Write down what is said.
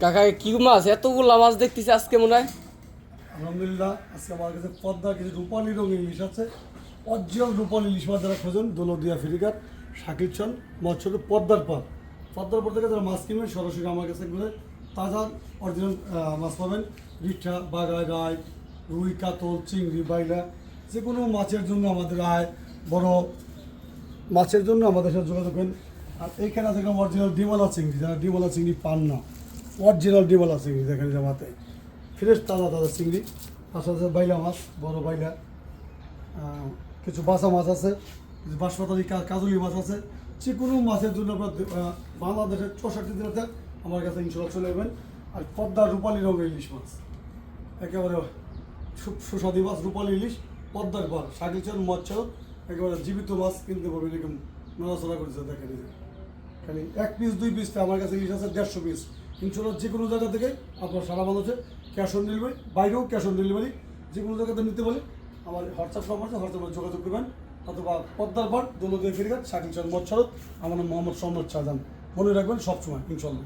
কাকা কি মাছ এতগুলা মাছ দেখতেছি আজকে মনে হয়? আলহামদুলিল্লাহ, আজকে আমার কাছে পদ্মার কিছু রূপালী রঙের ইলিশ আছে। অরিজিনাল রূপালী ইলিশ মাছ যারা খোঁজেন, দৌলতদিয়া ফেরিঘাট, শাকিরচন, মৎস্য পদ্মার পর থেকে যারা মাছ কিনবেন সরাসরি আমার কাছে এগুলো তাজা অরিজিনাল মাছ পাবেন। রিঠা, বাগায়, রায়, রুই, কাতল, চিংড়ি, বাইলা, যে কোনো মাছের জন্য আমাদের আয় বড় মাছের জন্য আমাদের সাথে যোগাযোগ করেন। আর এইখানে আছে অরিজিনাল ডিমালা চিংড়ি, যারা ডিমালা চিংড়ি পান না, অরিজিনাল ডিমালা চিংড়ি দেখেন জামাতে ফ্রেশ তাজা তাজা চিংড়ি। তার সাথে বাইলা মাছ, বড় বাইলা, কিছু বাসা মাছ আছে, কিছু বাঁশপাতালি কাজলি মাছ আছে। যে কোনো মাছের জন্য আপনার বাংলাদেশের 64 জেলাতে আমার কাছে ইনশাল্লাহ চলে যাবেন। আর পদ্মার রূপালী রঙের ইলিশ মাছ একেবারে সুস্বাদু মাছ, রূপালী ইলিশ পদ্মার পর শাকিরচর মৎস্য একেবারে জীবিত মাছ কিনতে পারবেন। এরকম নড়াচড়া করেছে দেখেন, খালি 1 পিস 2 পিস, আমার কাছে ইলিশ আছে 150 পিস। ইনশাল্লাহ যে কোনো জায়গা থেকে আপনার সারা বাংলাদেশে ক্যাশ অন ডেলিভারি, বাইরেও ক্যাশ অন ডেলিভারি, যে কোনো জায়গাতে নিতে বলে আমার হোয়াটসঅ্যাপ নাম্বার আছে, হোয়াটসঅ্যাপে যোগাযোগ করবেন। অথবা পদ্মার পাড়, দৌলতদিয়া ফেরিঘাট, শাকিরচর মৎস্য। আমার নাম মোহাম্মদ সম্রাট শাহজাহান। মনে রাখবেন সবসময় ইনশাল্লাহ।